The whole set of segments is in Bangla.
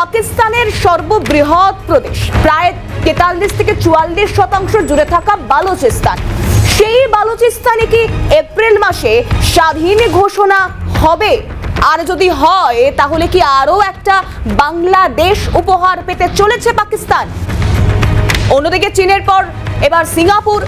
পাকিস্তানের সর্ববৃহৎ প্রদেশ প্রায় 43 থেকে 44% জুড়ে থাকা বালুচিস্তান, সেই বালুচিস্তানে কি এপ্রিল মাসে স্বাধীন ঘোষণা হবে? আর যদি হয় তাহলে কি আরো একটা বাংলাদেশ উপহার পেতে চলেছে পাকিস্তান? অন্যদিকে চীনের পর এবার সিঙ্গাপুর,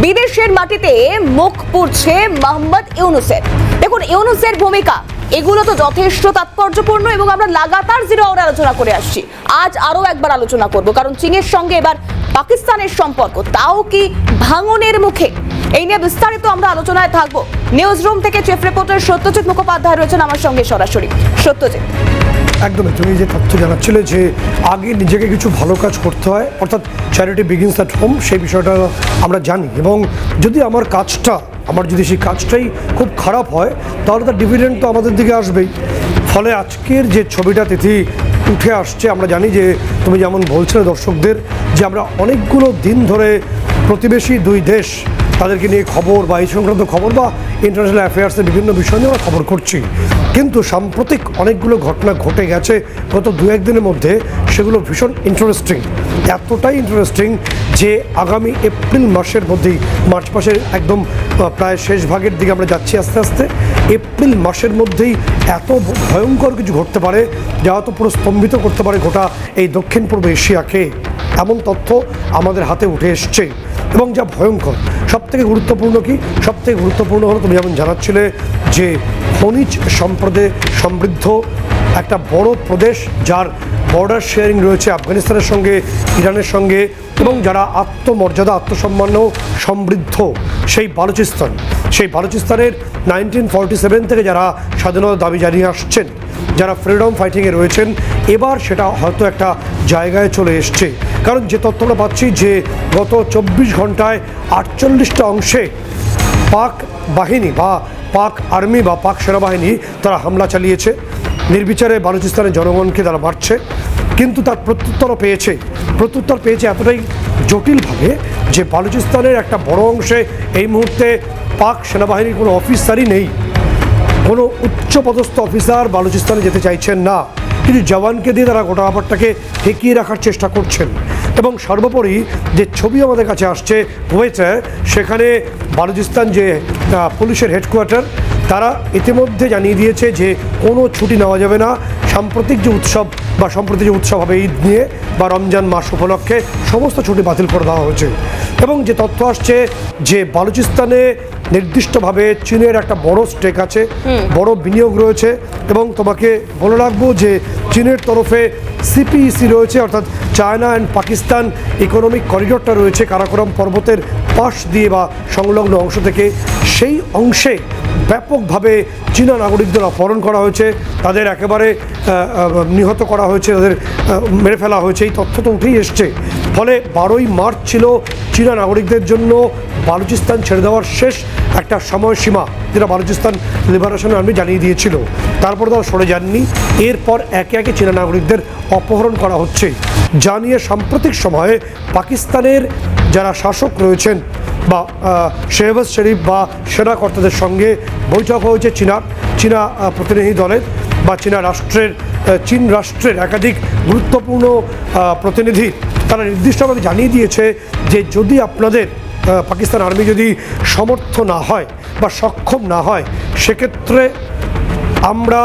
বিদেশের মাটিতে মুখ পুড়ছে মোহাম্মদ ইউনূসের। দেখুন, ইউনূসের ভূমিকা এগুলো তো যথেষ্ট তাৎপর্যপূর্ণ এবং আমরা লাগাতার জিরো আওয়ারে আলোচনা করে আসছি। আজ আরো একবার আলোচনা করব, কারণ চীনের সঙ্গে এবার পাকিস্তানের সম্পর্ক তাও কি ভাঙনের মুখে? এই নিয়ে বিস্তারিত আমরা আলোচনায় থাকবো। নিউজ রুম থেকে চিফ রিপোর্টার সত্যজিৎ মুখোপাধ্যায় রয়েছেন আমার সঙ্গে সরাসরি। সত্যজিৎ, একদমই তুমি যে তথ্য জানাচ্ছিলে যে আগে নিজেকে কিছু ভালো কাজ করতে হয়, অর্থাৎ চ্যারিটি বিগিনস অ্যাট হোম, সেই বিষয়টা আমরা জানি। এবং যদি আমার যদি সেই কাজটাই খুব খারাপ হয় তাহলে তার ডিভিডেন্ড তো আমাদের দিকে আসবেই। ফলে আজকের যে ছবিটা তিথি উঠে আসছে, আমরা জানি যে তুমি যেমন বলছিলে দর্শকদের যে আমরা অনেকগুলো দিন ধরে প্রতিবেশী দুই দেশ তাদেরকে নিয়ে খবর বা এই সংক্রান্ত খবর বা ইন্টারন্যাশনাল অ্যাফেয়ার্সের বিভিন্ন বিষয় নিয়ে আমরা খবর করছি, কিন্তু সাম্প্রতিক অনেকগুলো ঘটনা ঘটে গেছে গত দু একদিনের মধ্যে, সেগুলো ভীষণ ইন্টারেস্টিং। এতটাই ইন্টারেস্টিং যে আগামী এপ্রিল মাসের মধ্যেই, মার্চ মাসের একদম প্রায় শেষ ভাগের দিকে আমরা যাচ্ছি আস্তে আস্তে, এপ্রিল মাসের মধ্যেই এত ভয়ঙ্কর কিছু ঘটতে পারে যা হয়তো পুরো স্তম্ভিত করতে পারে গোটা এই দক্ষিণ পূর্ব এশিয়াকে। এমন তথ্য আমাদের হাতে উঠে এসছে এবং যা ভয়ঙ্কর। সবথেকে গুরুত্বপূর্ণ কি? সবথেকে গুরুত্বপূর্ণ হলো তুমি যেমন জানাচ্ছিলে যে খনিজ সম্পদে সমৃদ্ধ একটা বড় প্রদেশ, যার বর্ডার শেয়ারিং রয়েছে আফগানিস্তানের সঙ্গে, ইরানের সঙ্গে, এবং যারা আত্মমর্যাদা আত্মসম্মানেও সমৃদ্ধ, সেই বালুচিস্তানের 1947 থেকে যারা স্বাধীনতা দাবি জানিয়ে আসছেন, যারা ফ্রিডম ফাইটিংয়ে রয়েছেন, এবার সেটা হয়তো একটা জায়গায় চলে এসছে। কারণ যে তথ্যটা পাচ্ছি যে গত 24 ঘন্টায় 48টা অংশে পাক বাহিনী বা পাক আর্মি বা পাক সেনাবাহিনী তারা হামলা চালিয়েছে, নির্বিচারে বালুচিস্তানের জনগণকে তারা মারছে, কিন্তু তার প্রত্যুত্তর পেয়েছে এতটাই জটিলভাবে যে বালুচিস্তানের একটা বড় অংশে এই মুহূর্তে পাক সেনাবাহিনীর কোনো অফিসারই নেই। কোনো উচ্চপদস্থ অফিসার বালুচিস্তানে যেতে চাইছেন না, কিন্তু জওয়ানকে দিয়ে তারা গোটা ব্যাপারটাকে ঠেকিয়ে রাখার চেষ্টা করছেন। এবং সর্বোপরি যে ছবি আমাদের কাছে আসছে কুয়েতে, সেখানে বালুচিস্তান যে পুলিশের হেডকোয়ার্টার, তারা ইতিমধ্যে জানিয়ে দিয়েছে যে কোনো ছুটি নেওয়া যাবে না। সম্প্রতি যে উৎসব হবে ঈদ নিয়ে বা রমজান মাস উপলক্ষে, সমস্ত ছুটি বাতিল করে দেওয়া হয়েছে। এবং যে তথ্য আসছে যে বালুচিস্তানে নির্দিষ্টভাবে চীনের একটা বড় স্টেক আছে, বড় বিনিয়োগ রয়েছে। এবং তোমাকে বলে রাখবো যে চীনের তরফে সিপিইসি রয়েছে, অর্থাৎ চায়না অ্যান্ড পাকিস্তান ইকোনমিক করিডোরটা রয়েছে কারাকোরাম পর্বতের পাশ দিয়ে বা সংলগ্ন অংশ থেকে। সেই অংশে ব্যাপকভাবে চীনা নাগরিকদের অপহরণ করা হয়েছে, তাদের একেবারে নিহত করা হয়েছে, তাদের মেরে ফেলা হয়েছে, এই তথ্য তো উঠেই এসছে। ফলে 12ই মার্চ ছিল চীনা নাগরিকদের জন্য বালুচিস্তান ছেড়ে দেওয়ার শেষ একটা সময়সীমা, যেটা বালুচিস্তান লিবারেশন আর্মি জানিয়ে দিয়েছিল। তারপর তারা সরে যাননি। এরপর একে একে চীনা নাগরিকদের অপহরণ করা হচ্ছে, যা নিয়ে সাম্প্রতিক সময়ে পাকিস্তানের যারা শাসক রয়েছেন বা শেহবাজ শরীফ বা সেনা কর্তাদের সঙ্গে বৈঠক হয়েছে চীনা প্রতিনিধি দলের বা চীন রাষ্ট্রের একাধিক গুরুত্বপূর্ণ প্রতিনিধি। তারা নির্দিষ্টভাবে জানিয়ে দিয়েছে যে যদি আপনাদের পাকিস্তান আর্মি যদি সমর্থ না হয় বা সক্ষম না হয়, সেক্ষেত্রে আমরা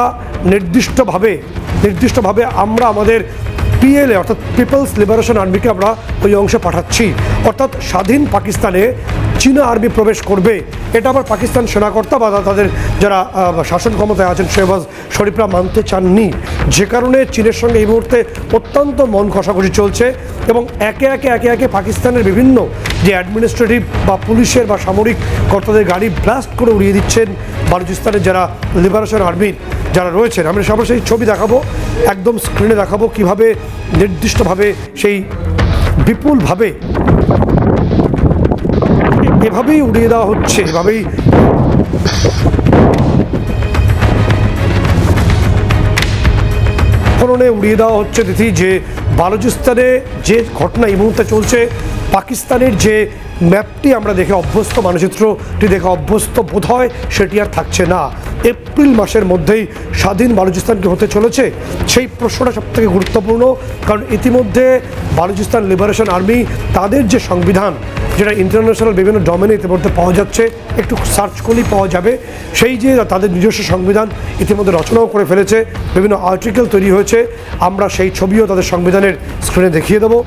নির্দিষ্টভাবে আমরা আমাদের পিএলএ অর্থাৎ পিপলস লিবারেশন আর্মিকে আমরা ওই অংশে পাঠাচ্ছি। অর্থাৎ স্বাধীন পাকিস্তানে চীনা আর্মি প্রবেশ করবে। এটা আবার পাকিস্তান সেনাকর্তা বা তাদের যারা শাসন ক্ষমতায় আছেন শেহবাজ শরীফরা মানতে চাননি, যে কারণে চীনের সঙ্গে এই মুহূর্তে অত্যন্ত মন কষাকষি চলছে। এবং একে একে পাকিস্তানের বিভিন্ন যে অ্যাডমিনিস্ট্রেটিভ বা পুলিশের বা সামরিক কর্তাদের গাড়ি ব্লাস্ট করে উড়িয়ে দিচ্ছেন বালুচিস্তানের যারা লিবারেশন আর্মির যারা রয়েছেন। আমি সরাসরি ছবি দেখাবো, একদম স্ক্রিনে দেখাবো কীভাবে নির্দিষ্টভাবে সেই বিপুলভাবে এভাবেই উড়িয়ে দেওয়া হচ্ছে, এভাবেই কোনো কারণে উড়িয়ে দেওয়া হচ্ছে তিথি যে বালুচিস্তানে যে ঘটনা এই মুহূর্তে চলছে, পাকিস্তানের যে ম্যাপটি আমরা দেখে অভ্যস্ত, মানচিত্রটি দেখে অভ্যস্ত বোধ হয় সেটি আর থাকছে না। এপ্রিল মাসের মধ্যেই স্বাধীন বালুচিস্তান কি হতে চলেছে, সেই প্রশ্নটা সবথেকে গুরুত্বপূর্ণ। কারণ ইতিমধ্যে বালুচিস্তান লিবারেশন আর্মি তাদের যে সংবিধান, যেটা ইন্টারন্যাশনাল বিভিন্ন ডোমেনে ইতিমধ্যে পাওয়া যাচ্ছে, একটু সার্চ করলেই পাওয়া যাবে, সেই যে তাদের নিজস্ব সংবিধান ইতিমধ্যে রচনাও করে ফেলেছে, বিভিন্ন আর্টিকেল তৈরি হয়েছে, আমরা সেই ছবিও তাদের সংবিধানের স্ক্রিনে দেখিয়ে দেবো।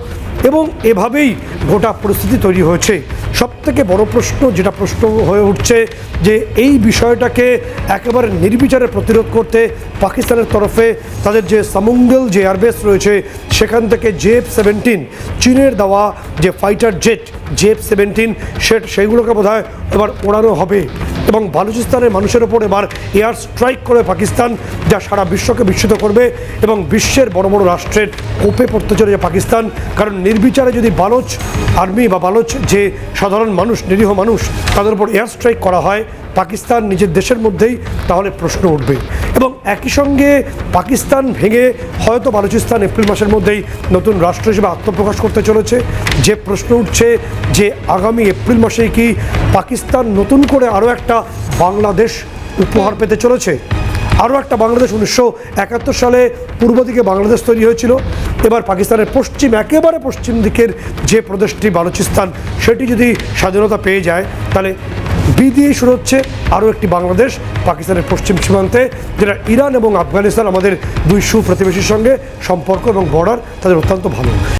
এবং এভাবেই গোটা পরিস্থিতি তৈরি হয়েছে। সবথেকে বড় প্রশ্ন, যেটা প্রশ্ন হয়ে উঠছে, যে এই বিষয়টাকে একেবারে নির্বিচারে প্রতিরোধ করতে পাকিস্তানের তরফে তাদের যে সামুঙ্গল যে এয়ারবেস রয়েছে সেখান থেকে JF-17 চীনের দেওয়া যে ফাইটার জেট JF-17 সেইগুলোকে বোধহয় এবার ওড়ানো হবে এবং বালুচিস্তানের মানুষের ওপর এবার এয়ার স্ট্রাইক করে পাকিস্তান, যা সারা বিশ্বকে বিস্মিত করবে এবং বিশ্বের বড় বড় রাষ্ট্রের কোপে পড়তে চলেছে পাকিস্তান। কারণ নির্বিচারে যদি বালোচ আর্মি বা বালোচ যে সাধারণ মানুষ, নিরীহ মানুষ, তাদের উপর এয়ার স্ট্রাইক করা হয় পাকিস্তান নিজের দেশের মধ্যেই, তাহলে প্রশ্ন উঠবে। এবং একই সঙ্গে পাকিস্তান ভেঙে হয়তো বালুচিস্তান এপ্রিল মাসের মধ্যেই নতুন রাষ্ট্র হিসেবে আত্মপ্রকাশ করতে চলেছে। যে প্রশ্ন উঠছে যে আগামী এপ্রিল মাসেই কি পাকিস্তান নতুন করে আরও একটা বাংলাদেশ উপহার পেতে চলেছে। আরও একটা বাংলাদেশ 1971 সালে পূর্ব দিকে বাংলাদেশ তৈরি হয়েছিল, এবার পাকিস্তানের পশ্চিম, একেবারে পশ্চিম দিকের যে প্রদেশটি বালুচিস্তান, সেটি যদি স্বাধীনতা পেয়ে যায় তাহলে বি দিয়েই শুরু হচ্ছে আরও একটি বাংলাদেশ পাকিস্তানের পশ্চিম সীমান্তে, যেটা ইরান এবং আফগানিস্তান আমাদের দুই সুপ্রতিবেশীর সঙ্গে সম্পর্ক এবং বর্ডার তাদের অত্যন্ত ভালো।